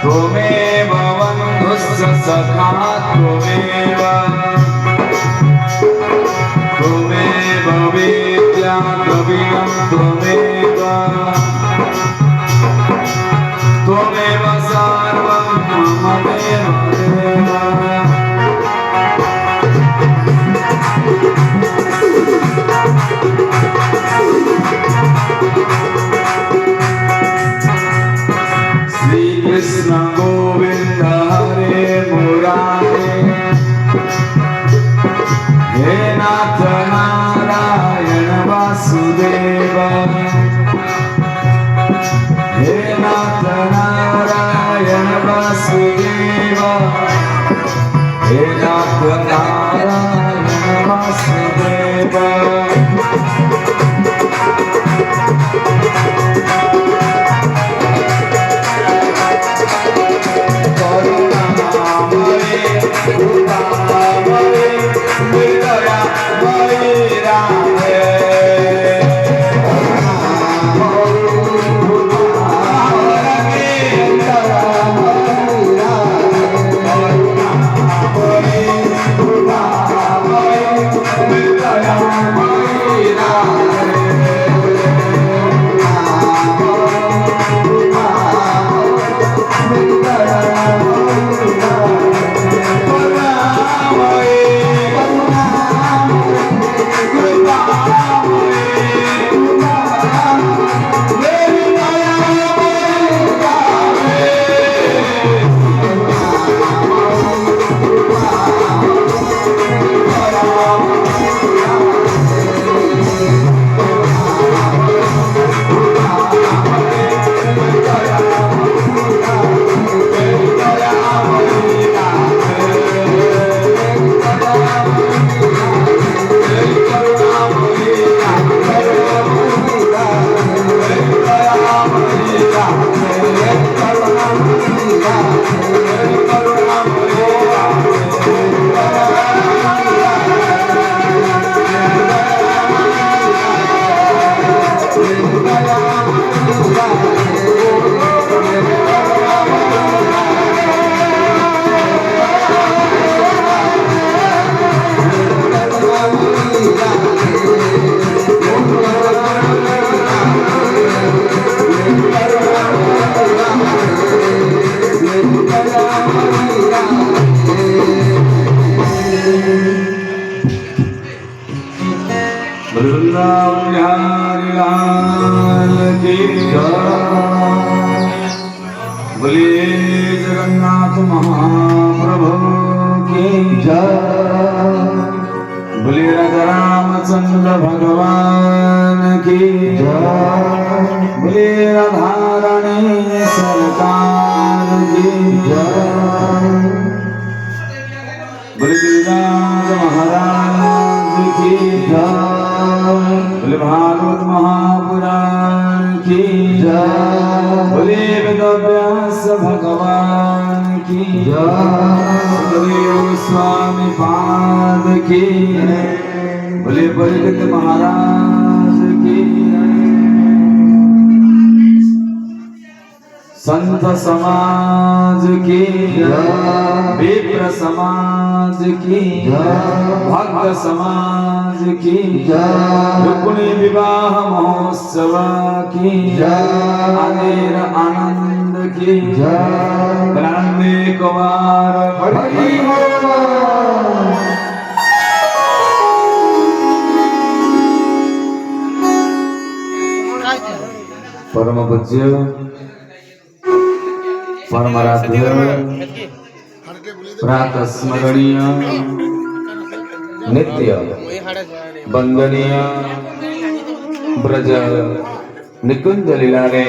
त्वमेव बन्धुश्च सखा त्वमेव विद्या कविनं त्वमेव सर्वं मम देव Krishna Govinda Hare Murare He Nath Narayana Vasudeva He Nath Narayana Vasudeva He Nath Narayana Vasudeva बोलिए जगन्नाथ महाप्रभु की जय। बोलिए राजा रामचंद्र भगवान की जय। बोलिए राधा रानी सरकार की जय। बोलिए गिरिराज महाराज की जय। बोले भागवत महापुराण की जय। बोले वेदव्यास भगवान की जय। सतदेव स्वामी पाद की जय। बोले बलगत महाराज की संत समाज की जय। विप्र समाज की जय। भक्त समाज की जय। रुक्मिणी विवाह महोत्सव की जय। आनेर आनंद की जय। ब्रह्मे कुमार हरि परम पूज्य परमाराध्य प्रातः स्मरणीय नित्य वंदनीय ब्रज निकुंज लीला रे